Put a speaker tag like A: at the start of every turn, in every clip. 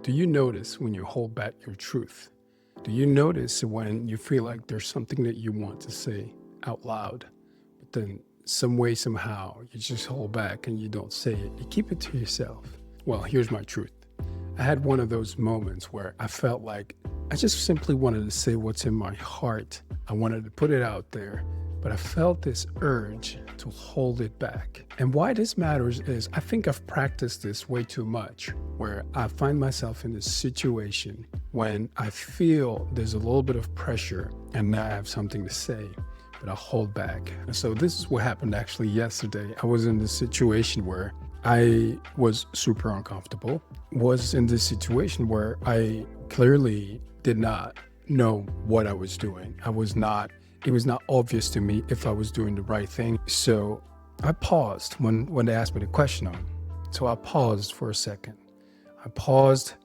A: Do you notice when you hold back your truth? Do you notice when you feel like there's something that you want to say out loud, but then some way, somehow, you just hold back and you don't say it? You keep it to yourself. Well, here's my truth. I had one of those moments where I felt like I just simply wanted to say what's in my heart. I wanted to put it out there, but I felt this urge to hold it back. And why this matters is I think I've practiced this way too much, where I find myself in this situation when I feel there's a little bit of pressure and now I have something to say, but I hold back. And so this is what happened actually yesterday. I was in this situation where I was super uncomfortable, was in this situation where I clearly did not know what I was doing. It was not obvious to me if I was doing the right thing. So I paused when they asked me the question on. So I paused for a second. I paused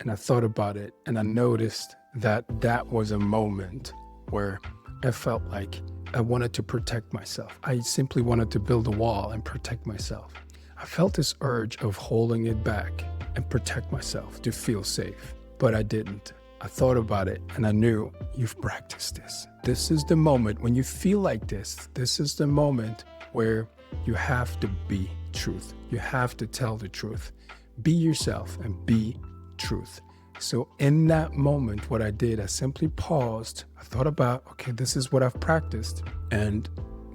A: and I thought about it, and I noticed that that was a moment where I felt like I wanted to protect myself. I simply wanted to build a wall and protect myself. I felt this urge of holding it back and protect myself to feel safe, but I didn't. I thought about it and I knew you've practiced this. This is the moment when you feel like this. This is the moment where you have to be truth. You have to tell the truth. Be yourself and be truth. So in that moment, what I did, I simply paused. I thought about, okay, this is what I've practiced. And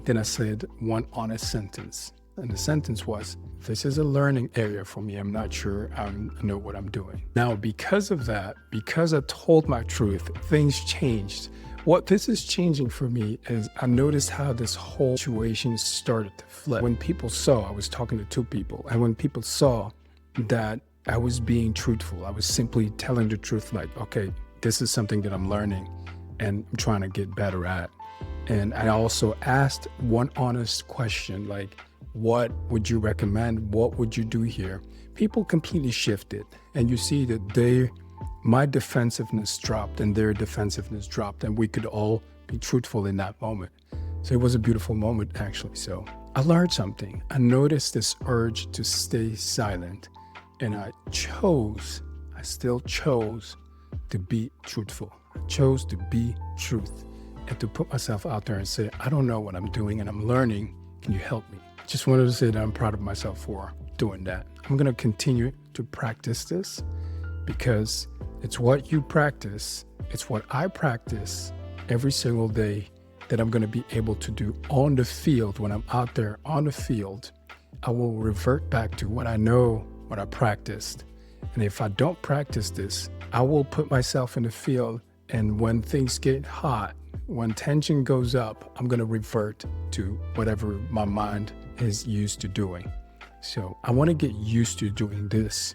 A: then I said one honest sentence. And the sentence was, this is a learning area for me. I'm not sure I know what I'm doing. Now, because of that, because I told my truth, things changed. What this is changing for me is I noticed how this whole situation started to flip. When people saw, I was talking to two people, and when people saw that I was being truthful, I was simply telling the truth, like, okay, this is something that I'm learning and I'm trying to get better at. And I also asked one honest question, like, what would you recommend? What would you do here? People completely shifted. And you see that my defensiveness dropped and their defensiveness dropped, and we could all be truthful in that moment. So it was a beautiful moment, actually. So I learned something. I noticed this urge to stay silent, and I still chose to be truthful. I chose to be truth and to put myself out there and say, I don't know what I'm doing and I'm learning. Can you help me? Just wanted to say that I'm proud of myself for doing that. I'm going to continue to practice this because it's what you practice. It's what I practice every single day that I'm going to be able to do on the field. When I'm out there on the field, I will revert back to what I know, what I practiced. And if I don't practice this, I will put myself in the field. And when things get hot, when tension goes up, I'm going to revert to whatever my mind is used to doing. So I want to get used to doing this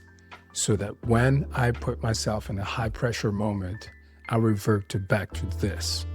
A: so that when I put myself in a high pressure moment, I revert back to this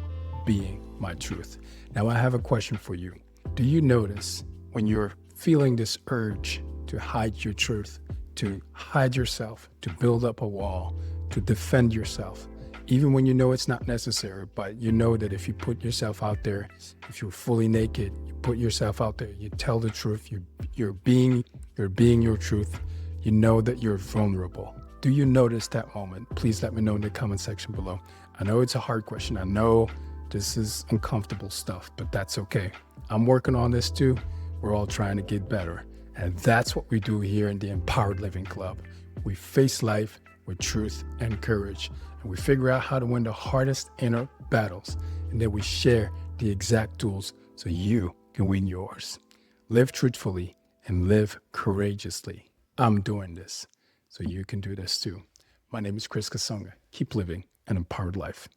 A: being my truth. Now I have a question for you. Do you notice when you're feeling this urge to hide your truth, to hide yourself, to build up a wall, to defend yourself, even when you know it's not necessary, but you know that if you put yourself out there, if you're fully naked, you put yourself out there, you tell the truth, you're being your truth, you know that you're vulnerable. Do you notice that moment? Please let me know in the comment section below. I know it's a hard question. I know this is uncomfortable stuff, but that's okay. I'm working on this too. We're all trying to get better. And that's what we do here in the Empowered Living Club. We face life with truth and courage. And we figure out how to win the hardest inner battles. And then we share the exact tools so you can win yours. Live truthfully and live courageously. I'm doing this, so you can do this too. My name is Chris Kasonga. Keep living an empowered life.